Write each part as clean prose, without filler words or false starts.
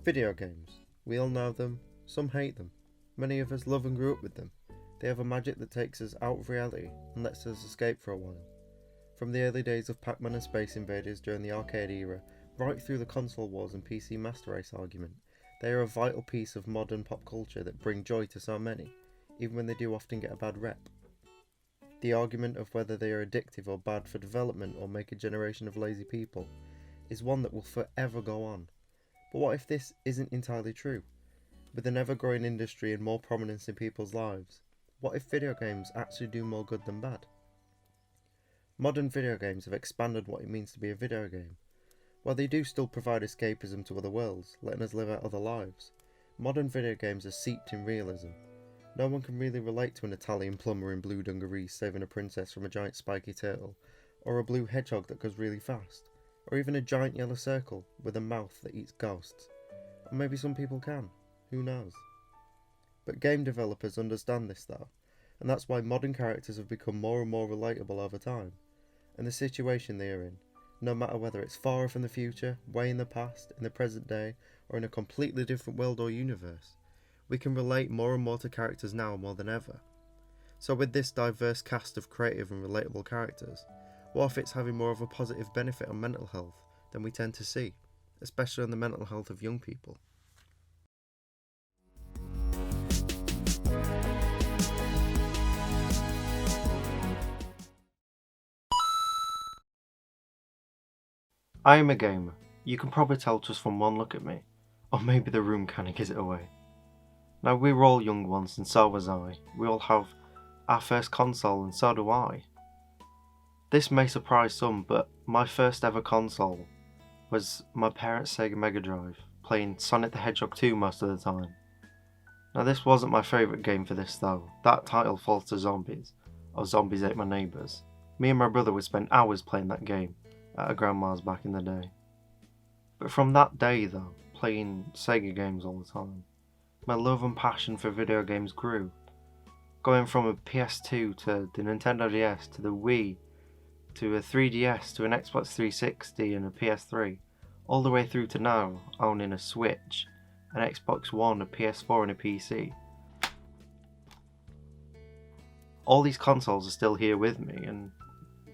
Video games. We all know them, some hate them. Many of us love and grew up with them. They have a magic that takes us out of reality and lets us escape for a while. From the early days of Pac-Man and Space Invaders during the arcade era, right through the console wars and PC Master Race argument, they are a vital piece of modern pop culture that bring joy to so many, even when they do often get a bad rep. The argument of whether they are addictive or bad for development or make a generation of lazy people is one that will forever go on. But what if this isn't entirely true? With an ever-growing industry and more prominence in people's lives, what if video games actually do more good than bad? Modern video games have expanded what it means to be a video game. While they do still provide escapism to other worlds, letting us live out other lives, modern video games are steeped in realism. No one can really relate to an Italian plumber in blue dungarees saving a princess from a giant spiky turtle, or a blue hedgehog that goes really fast, or even a giant yellow circle with a mouth that eats ghosts. Or maybe some people can, who knows? But game developers understand this though, and that's why modern characters have become more and more relatable over time, and the situation they are in, no matter whether it's far off in the future, way in the past, in the present day, or in a completely different world or universe. We can relate more and more to characters now more than ever. So with this diverse cast of creative and relatable characters, what if it's having more of a positive benefit on mental health than we tend to see, especially on the mental health of young people? I am a gamer. You can probably tell just from one look at me, or maybe the room kinda gives it away. Now we were all young once and so was I. We all have our first console and so do I. This may surprise some, but my first ever console was my parents' Sega Mega Drive, playing Sonic the Hedgehog 2 most of the time. Now this wasn't my favourite game for this though. That title falls to Zombies, or Zombies Ate My Neighbours. Me and my brother would spend hours playing that game at our grandma's back in the day. But from that day though, playing Sega games all the time, my love and passion for video games grew, going from a PS2 to the Nintendo DS to the Wii to a 3DS to an Xbox 360 and a PS3, all the way through to now owning a Switch, an Xbox One, a PS4 and a PC. All these consoles are still here with me and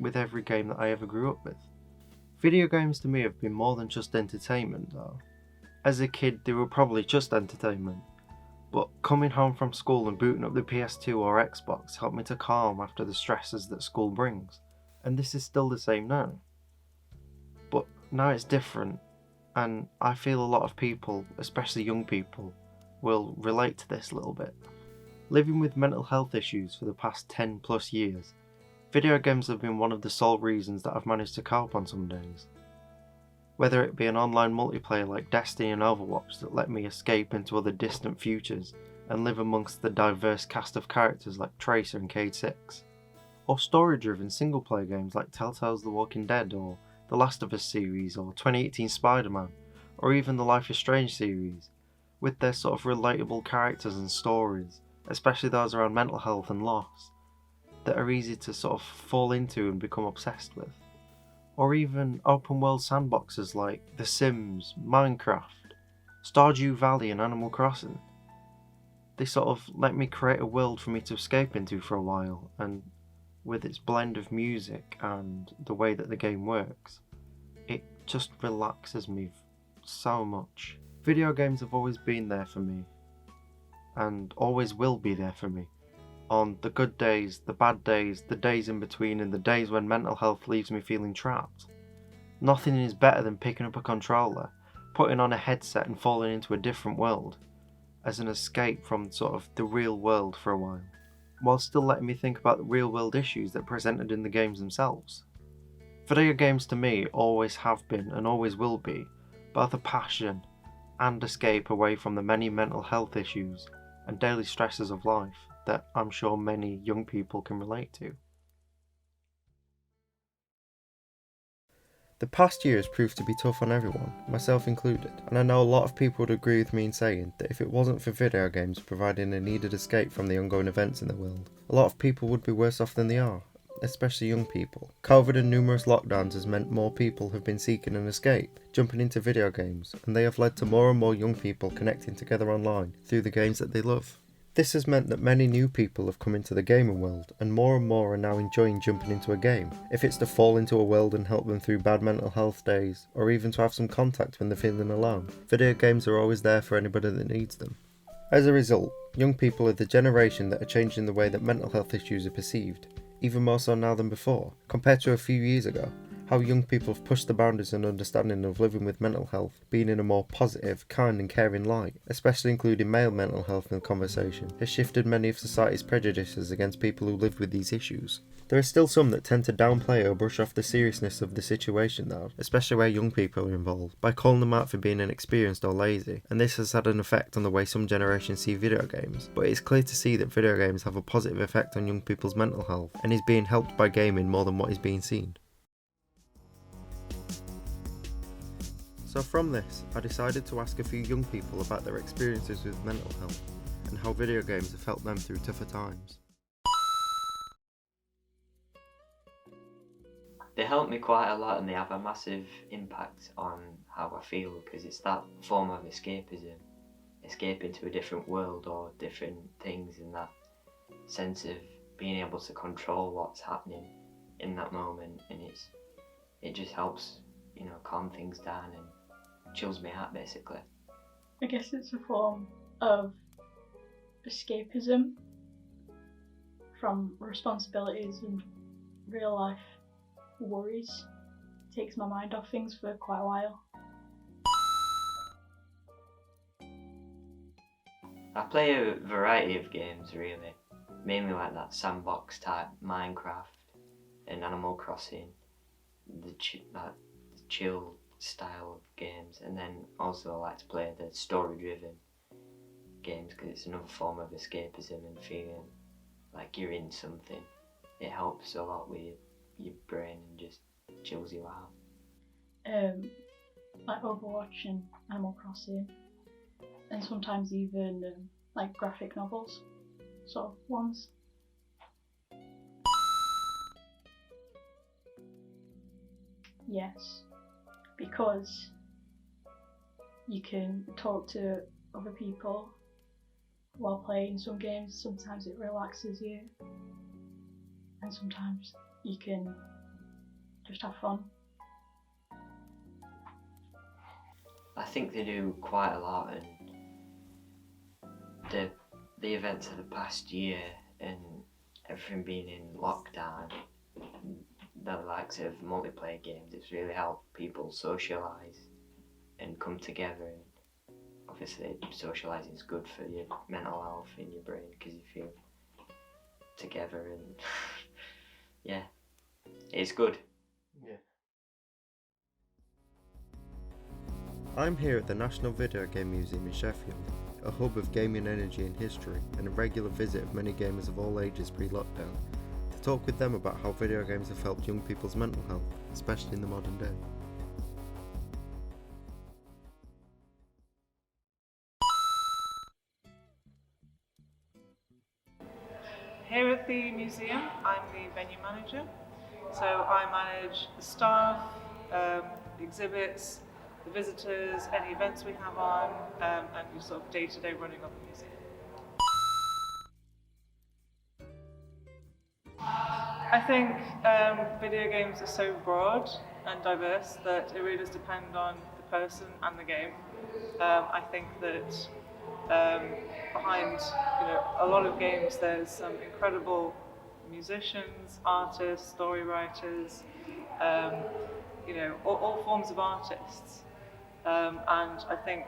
with every game that I ever grew up with. Video games to me have been more than just entertainment though. As a kid they were probably just entertainment, but coming home from school and booting up the PS2 or Xbox helped me to calm after the stresses that school brings, and this is still the same now. But now it's different, and I feel a lot of people, especially young people, will relate to this a little bit. Living with mental health issues for the past 10 plus years, video games have been one of the sole reasons that I've managed to cope on some days. Whether it be an online multiplayer like Destiny and Overwatch that let me escape into other distant futures and live amongst the diverse cast of characters like Tracer and Cade 6, or story-driven single-player games like Telltale's The Walking Dead or The Last of Us series or 2018 Spider-Man, or even the Life is Strange series, with their sort of relatable characters and stories, especially those around mental health and loss, that are easy to sort of fall into and become obsessed with. Or even open world sandboxes like The Sims, Minecraft, Stardew Valley and Animal Crossing. They sort of let me create a world for me to escape into for a while, and with its blend of music and the way that the game works, it just relaxes me so much. Video games have always been there for me, and always will be there for me. On the good days, the bad days, the days in between, and the days when mental health leaves me feeling trapped. Nothing is better than picking up a controller, putting on a headset and falling into a different world, as an escape from sort of the real world for a while still letting me think about the real world issues that are presented in the games themselves. Video games to me always have been and always will be both a passion and escape away from the many mental health issues and daily stresses of life that I'm sure many young people can relate to. The past year has proved to be tough on everyone, myself included, and I know a lot of people would agree with me in saying that if it wasn't for video games providing a needed escape from the ongoing events in the world, a lot of people would be worse off than they are, especially young people. COVID and numerous lockdowns has meant more people have been seeking an escape, jumping into video games, and they have led to more and more young people connecting together online through the games that they love. This has meant that many new people have come into the gaming world, and more are now enjoying jumping into a game. If it's to fall into a world and help them through bad mental health days, or even to have some contact when they're feeling alone, video games are always there for anybody that needs them. As a result, young people are the generation that are changing the way that mental health issues are perceived, even more so now than before, compared to a few years ago. How young people have pushed the boundaries and understanding of living with mental health being in a more positive, kind and caring light, especially including male mental health in the conversation, has shifted many of society's prejudices against people who live with these issues. There are still some that tend to downplay or brush off the seriousness of the situation though, especially where young people are involved, by calling them out for being inexperienced or lazy, and this has had an effect on the way some generations see video games. But it's clear to see that video games have a positive effect on young people's mental health, and is being helped by gaming more than what is being seen. So from this, I decided to ask a few young people about their experiences with mental health, and how video games have helped them through tougher times. They help me quite a lot, and they have a massive impact on how I feel, because it's that form of escapism, escaping to a different world or different things, and that sense of being able to control what's happening in that moment, and it just helps, calm things down and chills me out basically. I guess it's a form of escapism from responsibilities and real life worries. It takes my mind off things for quite a while. I play a variety of games really, mainly like that sandbox type Minecraft and Animal Crossing, the chill style of games, and then also I like to play the story driven games because it's another form of escapism and feeling like you're in something. It helps a lot with your brain and just chills you out. Like Overwatch and Animal Crossing, and sometimes even like graphic novels sort of ones. Yes, because you can talk to other people while playing some games. Sometimes it relaxes you, and sometimes you can just have fun. I think they do quite a lot, and the events of the past year and everything being in lockdown, the likes of multiplayer games, it's really helped people socialise and come together, and obviously socialising is good for your mental health in your brain because you feel together and yeah, it's good. Yeah. I'm here at the National Videogame Museum in Sheffield, a hub of gaming energy and history, and a regular visit of many gamers of all ages pre-lockdown, to talk with them about how video games have helped young people's mental health, especially in the modern day. Here at the museum, I'm the venue manager, so I manage the staff, the exhibits, the visitors, any events we have on, and the sort of day-to-day running of the museum. I think video games are so broad and diverse that it really does depend on the person and the game. I think that behind a lot of games there's some incredible musicians, artists, story writers, all forms of artists. And I think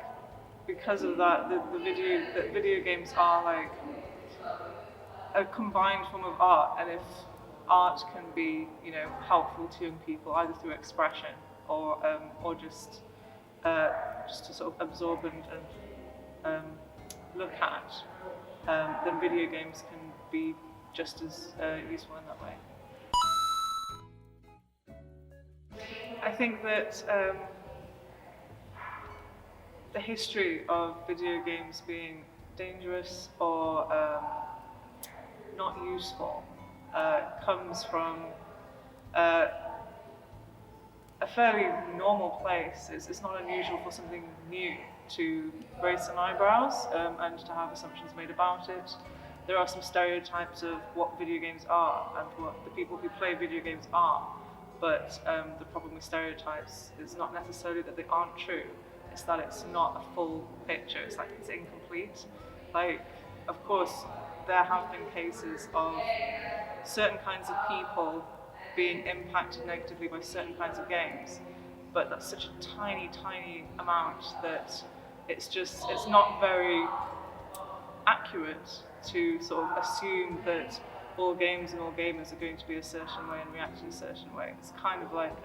because of that, the video games are like a combined form of art, and if art can be, helpful to young people either through expression or just to sort of absorb and look at, then video games can be just as useful in that way. I think that the history of video games being dangerous or not useful comes from a fairly normal place. It's not unusual for something new to raise some eyebrows and to have assumptions made about it. There are some stereotypes of what video games are and what the people who play video games are, but the problem with stereotypes is not necessarily that they aren't true, it's that it's not a full picture, it's like it's incomplete. Like, of course, there have been cases of certain kinds of people being impacted negatively by certain kinds of games, but that's such a tiny, tiny amount that it's not very accurate to sort of assume that all games and all gamers are going to be a certain way and react in a certain way. It's kind of like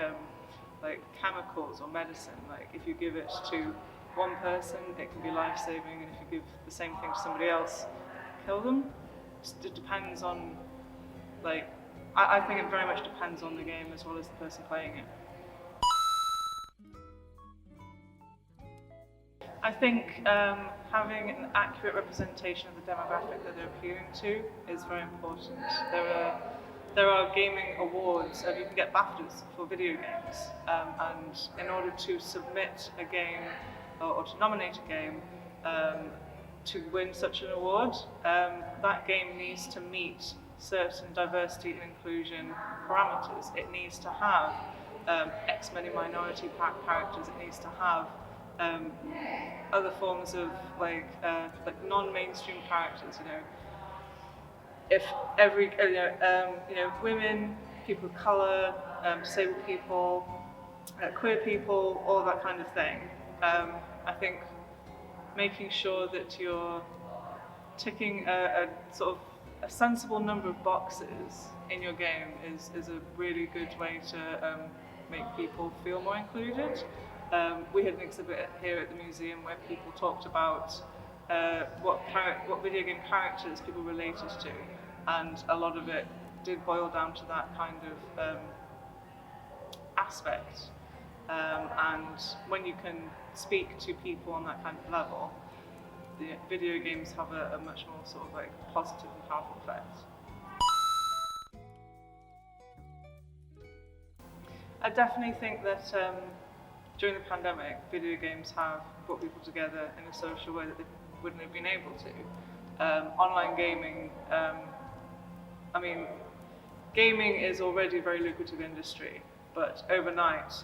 chemicals or medicine. Like, if you give it to one person, it can be life-saving, and if you give the same thing to somebody else, kill them. It depends on, like, I think it very much depends on the game as well as the person playing it. I think having an accurate representation of the demographic that they're appealing to is very important. There are gaming awards, you can get BAFTAs for video games, and in order to submit a game or to nominate a game to win such an award, that game needs to meet certain diversity and inclusion parameters. It needs to have X many minority characters. It needs to have other forms of like non-mainstream characters. You know, if every women, people of colour, disabled people, queer people, all that kind of thing. I think making sure that you're ticking a sort of a sensible number of boxes in your game is a really good way to make people feel more included. We had an exhibit here at the museum where people talked about what video game characters people related to, and a lot of it did boil down to that kind of aspect. And when you can speak to people on that kind of level, the video games have a much more sort of like positive and powerful effect. I definitely think that during the pandemic, video games have brought people together in a social way that they wouldn't have been able to. Online gaming, I mean, gaming is already a very lucrative industry, but overnight,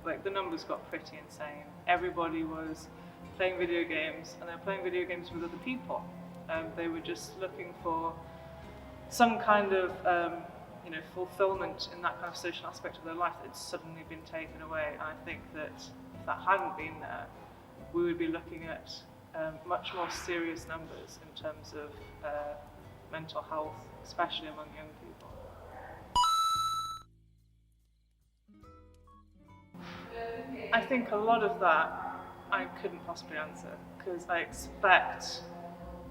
like the numbers got pretty insane. Everybody was playing video games, and they were playing video games with other people. They were just looking for some kind of fulfillment in that kind of social aspect of their life that's suddenly been taken away. And I think that if that hadn't been there, we would be looking at much more serious numbers in terms of mental health, especially among young people. I think a lot of that I couldn't possibly answer, because I expect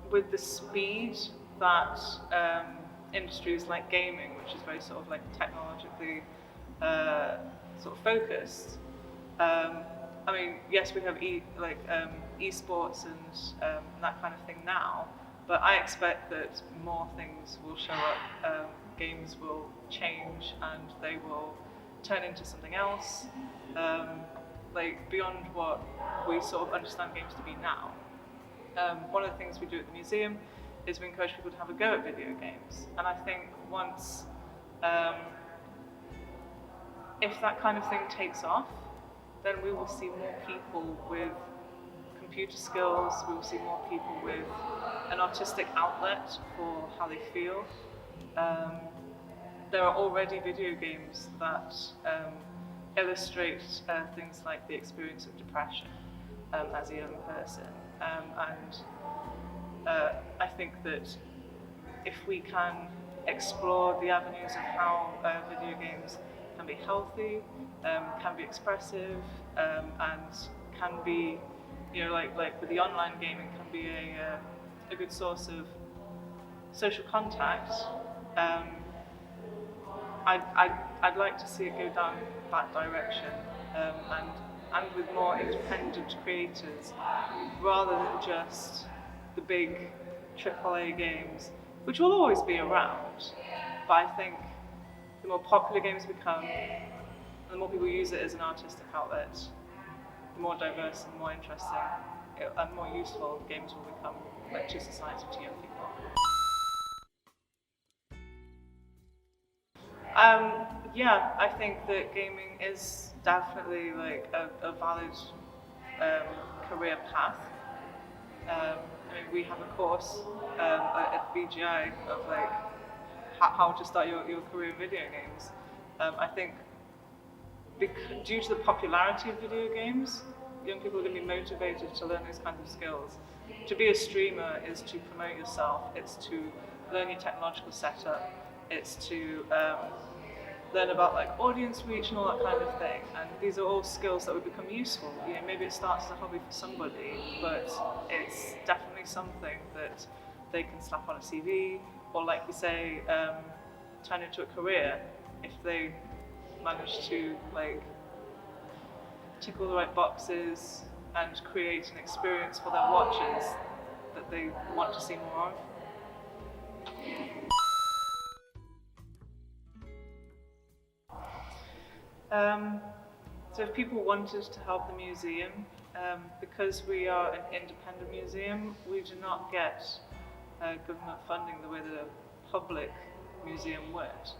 with the speed that industries like gaming, which is very sort of like technologically sort of focused. I mean, yes, we have esports and that kind of thing now, but I expect that more things will show up. Games will change and they will turn into something else, like beyond what we sort of understand games to be now. One of the things we do at the museum is we encourage people to have a go at video games, and I think once, if that kind of thing takes off, then we will see more people with computer skills, we will see more people with an artistic outlet for how they feel. There are already video games that illustrate things like the experience of depression as a young person, and I think that if we can explore the avenues of how video games can be healthy, can be expressive, and can be, like with the online gaming, can be a good source of social contact. I'd like to see it go down that direction, and with more independent creators, rather than just the big AAA games, which will always be around, But I think the more popular games become, and the more people use it as an artistic outlet, the more diverse and more interesting and more useful games will become, like, to society, to young people. Yeah, I think that gaming is definitely like a valid career path. I mean, we have a course at BGI of like how to start your career in video games. I think due to the popularity of video games, young people are going to be motivated to learn those kinds of skills. To be a streamer is to promote yourself, it's to learn your technological setup, it's to learn about like audience reach and all that kind of thing. And these are all skills that would become useful. You know, maybe it starts as a hobby for somebody, but it's definitely something that they can slap on a CV, or like you say, turn into a career if they manage to like tick all the right boxes and create an experience for their watchers that they want to see more of. So if people wanted to help the museum, because we are an independent museum, we do not get government funding the way that a public museum would.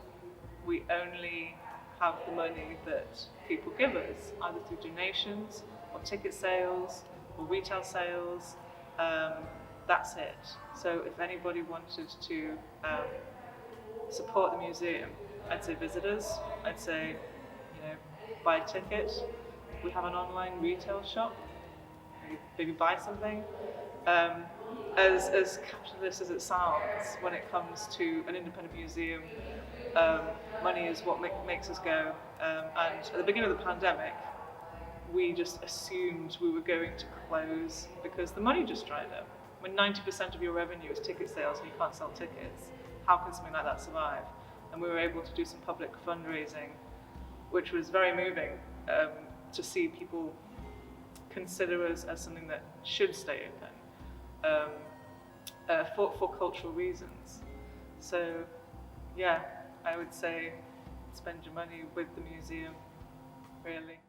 We only have the money that people give us, either through donations or ticket sales or retail sales. That's it. So if anybody wanted to support the museum, I'd say visitors, I'd say, you know, buy a ticket. We have an online retail shop. Maybe buy something. As capitalist as it sounds, when it comes to an independent museum, money is what makes us go. And at the beginning of the pandemic, we just assumed we were going to close because the money just dried up. When 90% of your revenue is ticket sales and you can't sell tickets, how can something like that survive? And we were able to do some public fundraising, which was very moving to see people consider us as something that should stay open for cultural reasons. So yeah, I would say spend your money with the museum, really.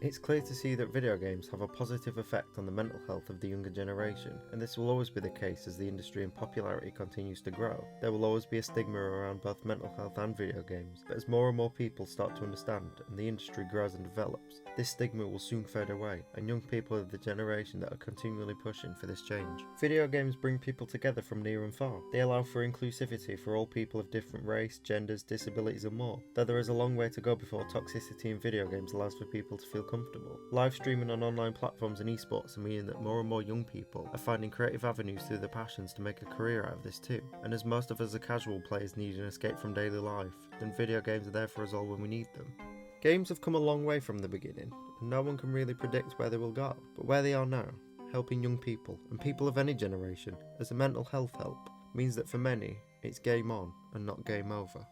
It's clear to see that video games have a positive effect on the mental health of the younger generation, and this will always be the case as the industry and popularity continues to grow. There will always be a stigma around both mental health and video games, but as more and more people start to understand and the industry grows and develops, this stigma will soon fade away, and young people are the generation that are continually pushing for this change. Video games bring people together from near and far. They allow for inclusivity for all people of different race, genders, disabilities and more, though there is a long way to go before toxicity in video games allows for people to feel comfortable. Live streaming on online platforms and esports are meaning that more and more young people are finding creative avenues through their passions to make a career out of this too. And as most of us are casual players needing an escape from daily life, then video games are there for us all when we need them. Games have come a long way from the beginning, and no one can really predict where they will go, but where they are now, helping young people, and people of any generation, as a mental health help, means that for many, it's game on and not game over.